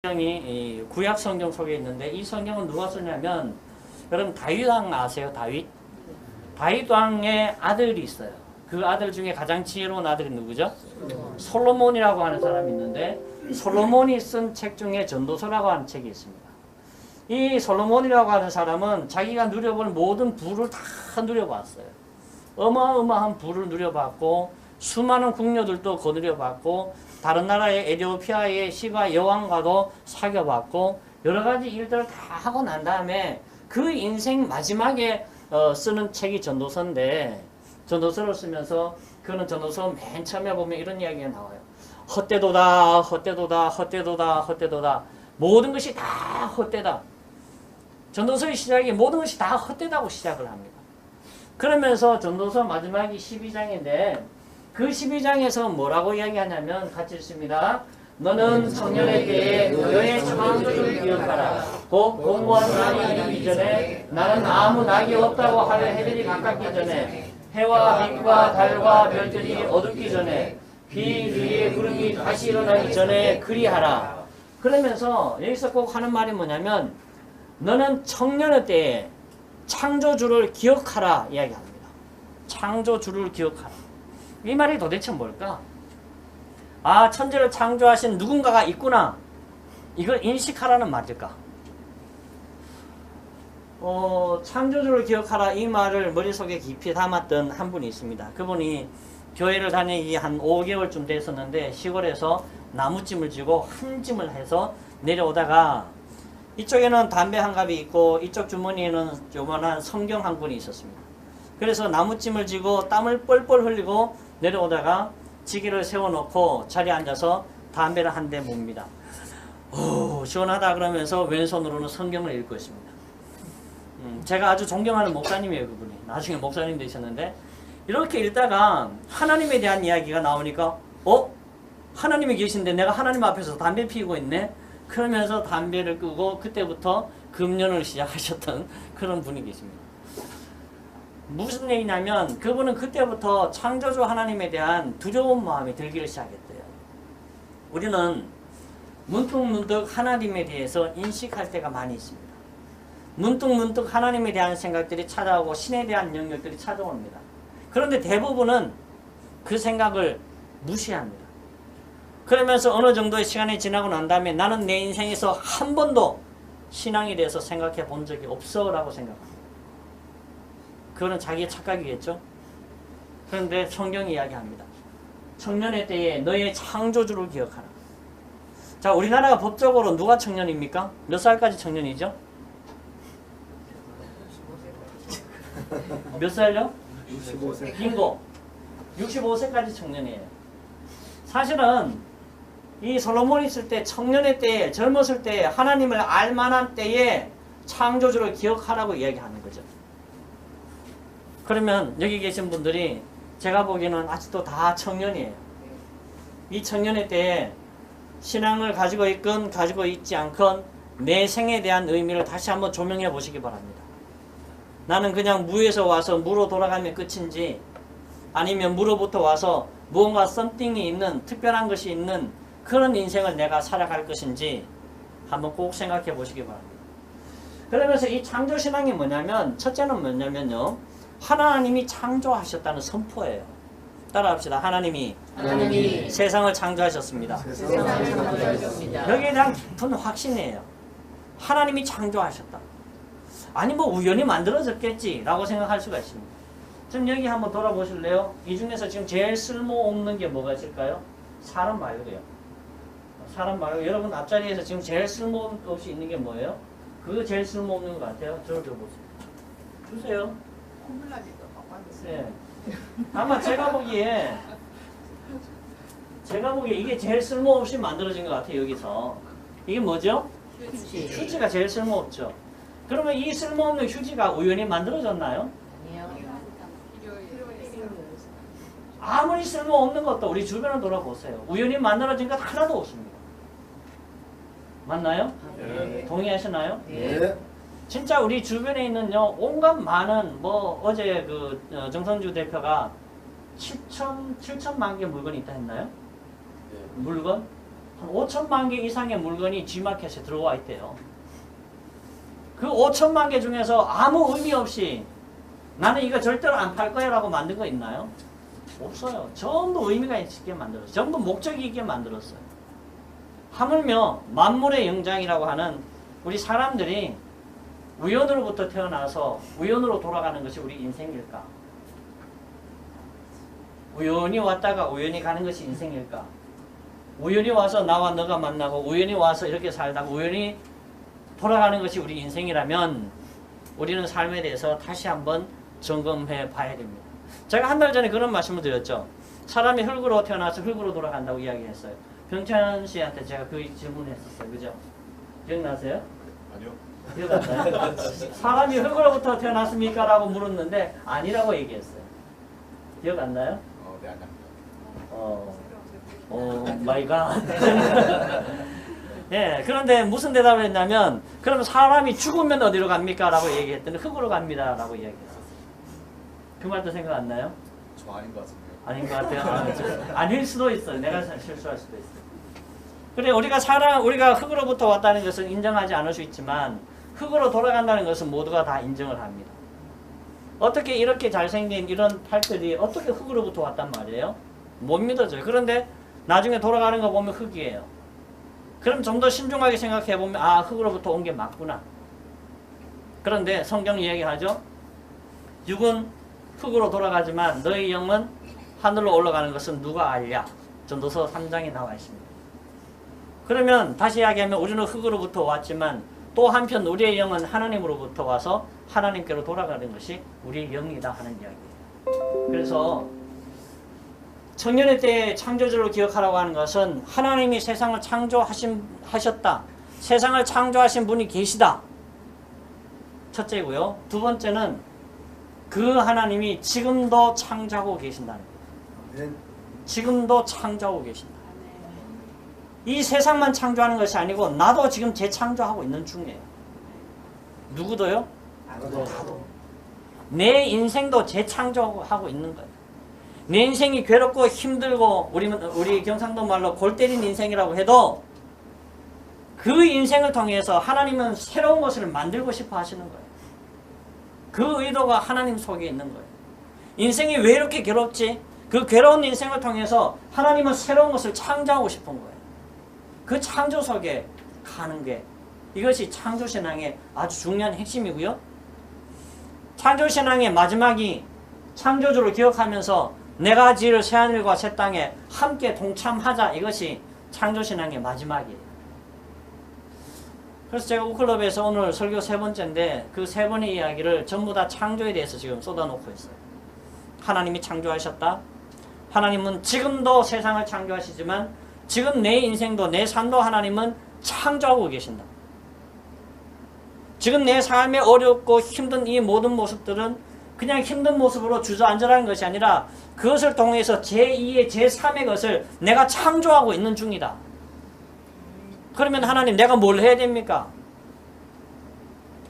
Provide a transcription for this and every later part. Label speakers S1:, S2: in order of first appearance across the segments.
S1: 성경이 구약 성경 속에 있는데 이 성경은 누가 썼냐면 여러분 다윗 왕 아세요? 다윗 왕의 아들이 있어요. 그 아들 중에 가장 지혜로운 아들이 누구죠? 솔로몬이라고 하는 사람이 있는데 솔로몬이 쓴 책 중에 전도서라고 하는 책이 있습니다. 이 솔로몬이라고 하는 사람은 자기가 누려볼 모든 부를 다 누려봤어요. 어마어마한 부를 누려봤고 수많은 궁녀들도 거느려봤고 다른 나라의 에티오피아의 시바 여왕과도 사귀어봤고 여러 가지 일들을 다 하고 난 다음에 그 인생 마지막에 쓰는 책이 전도서인데 전도서를 쓰면서 그는 전도서 맨 처음에 보면 이런 이야기가 나와요. 헛되도다 헛되도다 헛되도다 헛되도다 모든 것이 다 헛되다. 전도서의 시작이 모든 것이 다 헛되다고 시작을 합니다. 그러면서 전도서 마지막이 12장인데 그 12장에서 뭐라고 이야기하냐면 같이 읽습니다. 너는 청년의 때에 너의 창조주를 기억하라. 곧 공고한 날이 이르기 전에 나는 아무 낙이 없다고 하여 해들이 가깝기 전에 해와 빛과 달과 별들이 어둡기 전에 비 위에 구름이 다시 일어나기 전에 그리하라. 그러면서 여기서 꼭 하는 말이 뭐냐면 너는 청년의 때에 창조주를 기억하라 이야기합니다. 창조주를 기억하라. 이 말이 도대체 뭘까? 아, 천지를 창조하신 누군가가 있구나. 이걸 인식하라는 말일까? 창조주를 기억하라 이 말을 머릿속에 깊이 담았던 한 분이 있습니다. 그분이 교회를 다니기 한 5개월쯤 됐었는데 시골에서 나무찜을 지고 한 짐을 해서 내려오다가 이쪽에는 담배 한 갑이 있고 이쪽 주머니에는 요만한 성경 한 권이 있었습니다. 그래서 나무찜을 지고 땀을 뻘뻘 흘리고 내려오다가 지기를 세워놓고 자리에 앉아서 담배를 한 대 뭅니다. 오, 시원하다 그러면서 왼손으로는 성경을 읽고 있습니다. 제가 아주 존경하는 목사님이에요, 그분이. 나중에 목사님 되셨는데 이렇게 읽다가 하나님에 대한 이야기가 나오니까 하나님이 계신데 내가 하나님 앞에서 담배 피우고 있네? 그러면서 담배를 끄고 그때부터 금연을 시작하셨던 그런 분이 계십니다. 무슨 얘기냐면 그분은 그때부터 창조주 하나님에 대한 두려운 마음이 들기를 시작했대요. 우리는 문득문득 하나님에 대해서 인식할 때가 많이 있습니다. 문득문득 하나님에 대한 생각들이 찾아오고 신에 대한 영역들이 찾아옵니다. 그런데 대부분은 그 생각을 무시합니다. 그러면서 어느 정도의 시간이 지나고 난 다음에 나는 내 인생에서 한 번도 신앙에 대해서 생각해 본 적이 없어 라고 생각합니다. 그거는 자기의 착각이겠죠. 그런데 성경이 이야기합니다. 청년의 때에 너의 창조주를 기억하라. 자, 우리나라가 법적으로 누가 청년입니까? 몇 살까지 청년이죠? 몇 살요?
S2: 65세.
S1: 빙고. 65세까지 청년이에요. 사실은 이 솔로몬이 있을 때 청년의 때에 젊었을 때에 하나님을 알만한 때에 창조주를 기억하라고 이야기하는 거죠. 그러면 여기 계신 분들이 제가 보기에는 아직도 다 청년이에요. 이 청년의 때에 신앙을 가지고 있건 가지고 있지 않건 내 생에 대한 의미를 다시 한번 조명해 보시기 바랍니다. 나는 그냥 무에서 와서 무로 돌아가면 끝인지 아니면 무로부터 와서 무언가 썸띵이 있는 특별한 것이 있는 그런 인생을 내가 살아갈 것인지 한번 꼭 생각해 보시기 바랍니다. 그러면서 이 창조신앙이 뭐냐면 첫째는 뭐냐면요. 하나님이 창조하셨다는 선포예요. 따라합시다. 하나님이 세상을 창조하셨습니다. 여기에 대한 깊은 확신이에요. 하나님이 창조하셨다. 아니 뭐 우연히 만들어졌겠지 라고 생각할 수가 있습니다. 지금 여기 한번 돌아보실래요? 이 중에서 지금 제일 쓸모없는 게 뭐가 있을까요? 사람 말고요. 사람 말고 여러분 앞자리에서 지금 제일 쓸모없이 있는 게 뭐예요? 그거 제일 쓸모없는 것 같아요. 저를 줘보세요. 주세요. 네. 아마 제가 보기에 이게 제일 쓸모없이 만들어진 것 같아요. 여기서 이게 뭐죠? 휴지가 제일 쓸모없죠. 그러면 이 쓸모없는 휴지가 우연히 만들어졌나요? 아무리 쓸모없는 것도 우리 주변을 돌아보세요. 우연히 만들어진 것 하나도 없습니다. 맞나요?
S2: 네.
S1: 동의하시나요?
S2: 네.
S1: 진짜 우리 주변에 있는요 온갖 많은 뭐 어제 그 정선주 대표가 7천만 개 물건이 있다 했나요?
S2: 네.
S1: 물건? 한 5천만 개 이상의 물건이 G마켓에 들어와 있대요. 그 5천만 개 중에서 아무 의미 없이 나는 이거 절대로 안 팔 거야 라고 만든 거 있나요? 없어요. 전부 의미가 있게 만들었어요. 전부 목적이 있게 만들었어요. 하물며 만물의 영장이라고 하는 우리 사람들이 우연으로부터 태어나서 우연으로 돌아가는 것이 우리 인생일까? 우연히 왔다가 우연히 가는 것이 인생일까? 우연히 와서 나와 너가 만나고 우연히 와서 이렇게 살다가 우연히 돌아가는 것이 우리 인생이라면 우리는 삶에 대해서 다시 한번 점검해 봐야 됩니다. 제가 한 달 전에 그런 말씀을 드렸죠. 사람이 흙으로 태어나서 흙으로 돌아간다고 이야기했어요. 병찬 씨한테 제가 그 질문을 했었어요. 그죠? 기억나세요?
S2: 아니요.
S1: 기억 안 나요? 사람이 흙으로부터 태어났습니까? 라고 물었는데 아니라고 얘기했어요. 기억 안 나요?
S2: 네, 안 납니다.
S1: 마이 갓. 예, 그런데 무슨 대답을 했냐면 그럼 사람이 죽으면 어디로 갑니까? 라고 얘기했더니 흙으로 갑니다. 라고 이야기했어요. 그 말도 생각 안 나요?
S2: 저 아닌 것 같은데요.
S1: 아닌 것 같아요. 아닐 수도 있어요. 내가 실수할 수도 있어요. 그래 우리가 흙으로부터 왔다는 것은 인정하지 않을 수 있지만 흙으로 돌아간다는 것은 모두가 다 인정을 합니다. 어떻게 이렇게 잘생긴 이런 팔들이 어떻게 흙으로부터 왔단 말이에요? 못 믿어져요. 그런데 나중에 돌아가는 거 보면 흙이에요. 그럼 좀 더 신중하게 생각해 보면 아 흙으로부터 온 게 맞구나. 그런데 성경이 얘기하죠. 육은 흙으로 돌아가지만 너희 영은 하늘로 올라가는 것은 누가 알랴? 전도서 3장에 나와 있습니다. 그러면 다시 이야기하면 우리는 흙으로부터 왔지만 또 한편 우리의 영은 하나님으로부터 와서 하나님께로 돌아가는 것이 우리의 영이다 하는 이야기예요. 그래서 청년의 때의 창조주를 기억하라고 하는 것은 하나님이 세상을 창조하셨다. 세상을 창조하신 분이 계시다. 첫째고요. 두 번째는 그 하나님이 지금도 창조하고 계신다는 거예요. 지금도 창조하고 계신다. 이 세상만 창조하는 것이 아니고 나도 지금 재창조하고 있는 중이에요. 누구도요? 나도. 내 인생도 재창조하고 있는 거예요. 내 인생이 괴롭고 힘들고 우리 경상도 말로 골 때린 인생이라고 해도 그 인생을 통해서 하나님은 새로운 것을 만들고 싶어 하시는 거예요. 그 의도가 하나님 속에 있는 거예요. 인생이 왜 이렇게 괴롭지? 그 괴로운 인생을 통해서 하나님은 새로운 것을 창조하고 싶은 거예요. 그 창조 속에 가는 게 이것이 창조신앙의 아주 중요한 핵심이고요. 창조신앙의 마지막이 창조주를 기억하면서 내가 지을 새하늘과 새 땅에 함께 동참하자. 이것이 창조신앙의 마지막이에요. 그래서 제가 우클럽에서 오늘 설교 3번째인데 그 3번의 이야기를 전부 다 창조에 대해서 지금 쏟아놓고 있어요. 하나님이 창조하셨다. 하나님은 지금도 세상을 창조하시지만 지금 내 인생도 내 삶도 하나님은 창조하고 계신다. 지금 내 삶에 어렵고 힘든 이 모든 모습들은 그냥 힘든 모습으로 주저앉으라는 것이 아니라 그것을 통해서 제2의 제3의 것을 내가 창조하고 있는 중이다. 그러면 하나님 내가 뭘 해야 됩니까?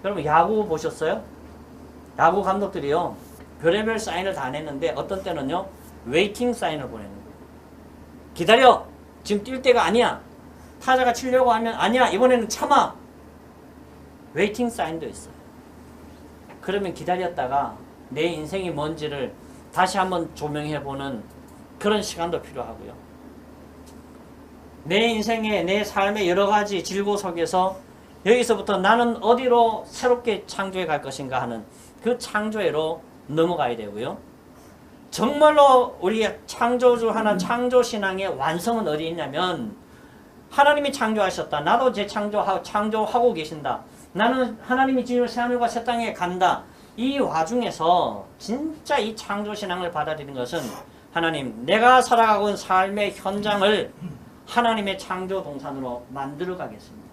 S1: 여러분 야구 보셨어요? 야구 감독들이요. 별의별 사인을 다 냈는데 어떤 때는요. 웨이팅 사인을 보내는 거예요. 기다려. 지금 뛸 때가 아니야. 타자가 치려고 하면 아니야. 이번에는 참아. 웨이팅 사인도 있어요. 그러면 기다렸다가 내 인생이 뭔지를 다시 한번 조명해보는 그런 시간도 필요하고요. 내 인생의 내 삶의 여러 가지 질고 속에서 여기서부터 나는 어디로 새롭게 창조해 갈 것인가 하는 그 창조회로 넘어가야 되고요. 정말로 우리 창조주 하는 창조신앙의 완성은 어디 있냐면 하나님이 창조하셨다. 나도 창조하고 계신다. 나는 하나님이 지을 새하늘과 새 땅에 간다. 이 와중에서 진짜 이 창조신앙을 받아들이는 것은 하나님 내가 살아가고 있는 삶의 현장을 하나님의 창조 동산으로 만들어 가겠습니다.